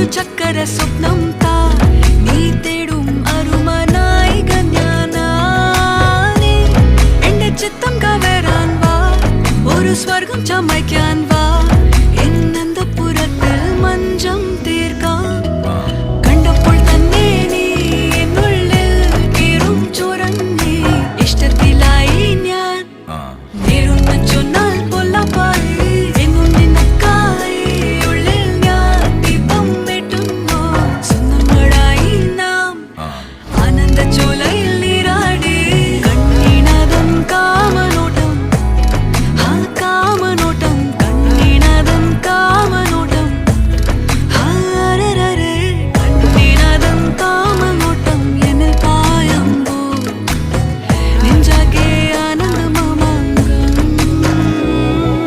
ചക്കര സ്വപ്നം താ നീ തേടും അരുമനായിക ഞാനാണേ എന്റെ ചിത്തം കവരാൻ വാ ഒരു സ്വർഗം ചമയ്ക്കാൻ വാ